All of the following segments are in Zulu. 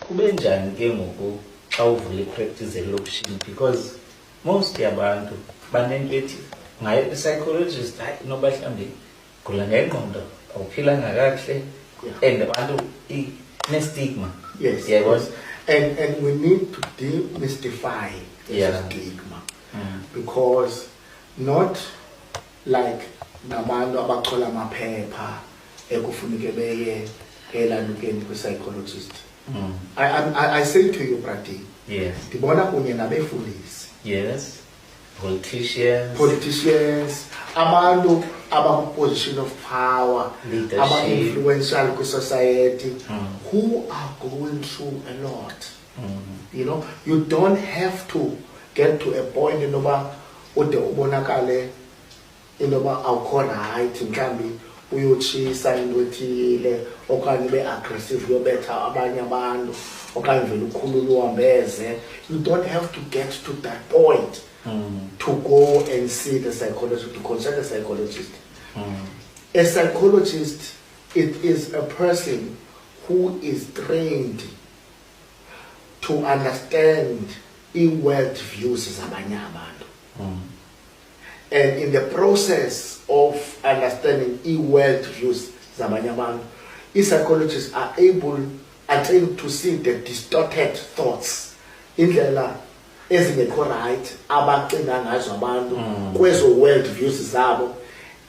kube njani ke ngoku xa uvula ipractice elokishini, because most yabantu banento ethi ngayo psychologist hayi noba mhlawumbi gula ngengqondo awuphilanga kakuhle and abantu ne-stigma. Yes, yeah, yes. And we need to demystify the stigma because not like nabantu abachola amaphepha ekufuneke beye elalukeni kwi-psychologist. I say to you, Prati, yes, ndibona kunye nabefundisi, yes, politicians, abantu position of power, influential society, who are going through a lot. You know, you don't have to get to a point in ude ubonakale inoba awukho right mhlambi uyotshisa into ethile okanye be-aggressive uyobetha abanye abantu okanye vele ukhulule uhambeze. You don't have to get to that point to go and see the psychologist, to consult a psychologist. A psychologist, it is a person who is trained to understand world views zabanye abantu. And in the process of understanding world views zabanye abantu, psychologists are trained to see the distorted thoughts, indlela ezingekho right abacinga ngazo abantu kwezo world views zabo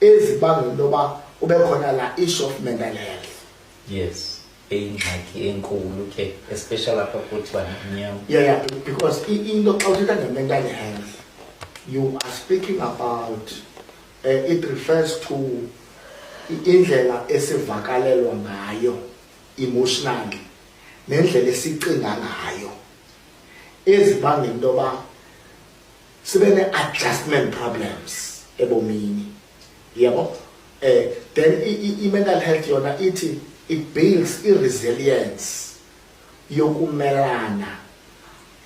ezibanga intoba ube khona la issue of mental health. Yes. Ingxaki enkulu ke especially apha kuthi banyama. Yeah, because into xa uthetha nge-mental health, you are speaking about it refers to indlela esivakalelwa ngayo emotionally nendlela esicinga ngayo ezibanga intoba sibe ne-adjustment problems ebomini, yabo. Then i-mental health yona ithi it builds resilience yokumelana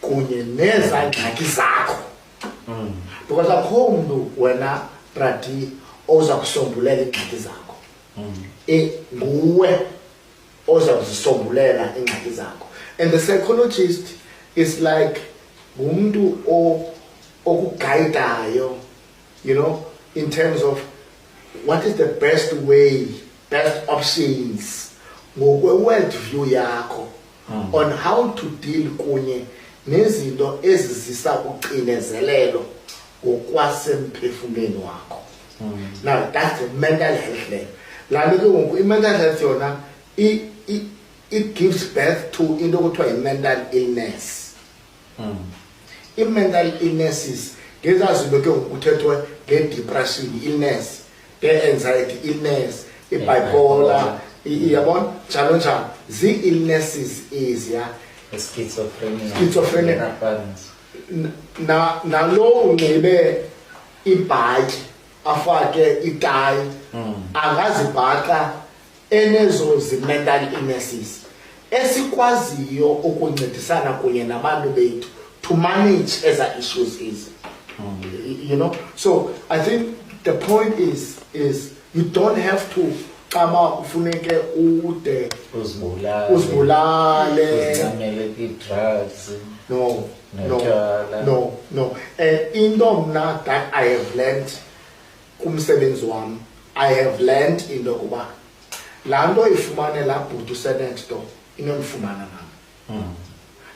kunye neza ngxaki zakho, because akho mntu wena Prati oza kusombulela ingxaki zakho, nguwe oza kuzisombulela ingxaki zakho. And the psychologist is like ngumuntu okuguidayo, you know, in terms of what is the best way, best options ngokwe-world view yakho on how to deal kunye nezinto ezizisa uxinezelelo ngokwasemphefumlweni wakho. Now that's the mental health level. Lani ke ngoku i-mental health yona it gives birth to into ekuthiwa yi-mental illness. I-mental illnesses ngezazinto ke ngoku kuthethwe nge-depression illness, nge-anxiety illness, i-bipolar, yabona njalo njalo. Zii-illnesses eziya, schizophrenia. Nalo unxibe ibhatyi afake itayi angazibhaqa enezo zi-mental illnesses esikwaziyo ukuncedisana kunye nabantu bethu to manage eza issues easy. You know, so I think the point is you don't have to kama ufuneke ude uzibulale drugs. No. And into mna that I have learned kumsebenzi wami, I have learned into kuba laa nto ifumane laa bhuti usenesto inondifumana nam,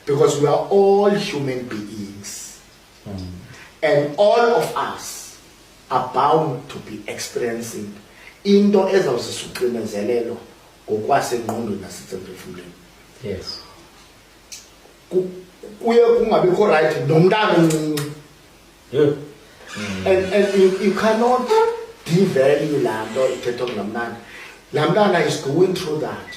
because we are all human beings, and all of us are bound to be experiencing into ezawuzisa uxinezelelo ngokwasengqondweni nasemphefumlweni. Yes. Kuye kungabikho right nomntana omncinci. And you cannot devalue laa nto ithethwa ngulaa mntana. Laa mntana is going through that.